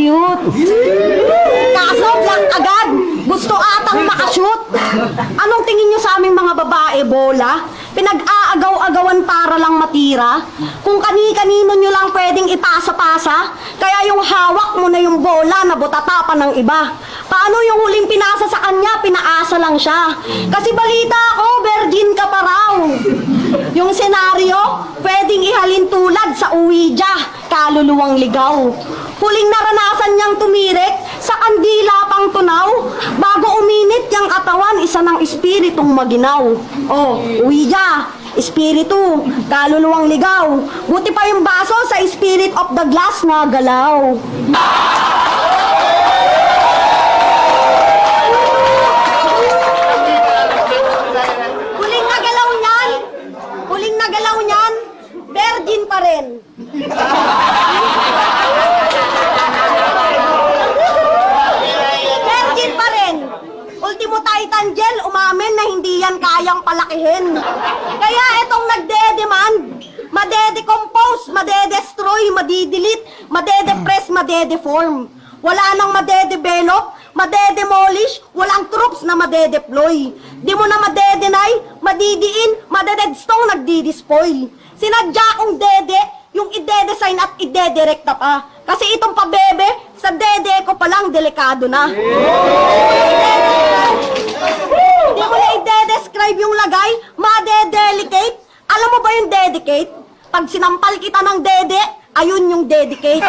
cute. Kaso, black agad. Gusto atang makashoot. Anong tingin nyo sa aming mga babae, bola? Pinag-aagaw-agawan para lang matira? Kung kani-kanino nyo lang pwedeng ipasa-pasa, kaya yung hawak mo na yung bola na butata pa ng iba. Paano yung huling pinasa sa kanya, pinaasa lang siya? Kasi balita ko, virgin ka pa raw. Yung senaryo, pwedeng ihalin tulad sa uwidya, kaluluwang ligaw. Huling naranasan niyang tumirik sa kandila pang tunaw. Bago uminit yung katawan, isa ng espiritong maginaw. Oh, uwidya, espiritu, kaluluwang ligaw. Buti pa yung baso sa spirit of the glass na galaw. Huling nagalaw niyan, virgin pa rin. Virgin pa rin. Ultimo Titan Gel, umamin na hindi yan kayang palakihin. Kaya itong nagde-demand, madedecompose, madedestroy, madidelete, madedepress, madedeform. Wala nang madedevelop, madedemolish, walang troops na madedeploy. Di mo na madedenay, madidiin, madededstone, nagdidispoil. Sinadya kong dede, yung ide-design at ide-direkta pa. Kasi itong pabebe, sa dede ko palang delikado na. Di mo na ide-describe yung lagay, madedelicate. Alam mo ba yung dedicate? Pag sinampal kita ng dede, ayun yung dedicate.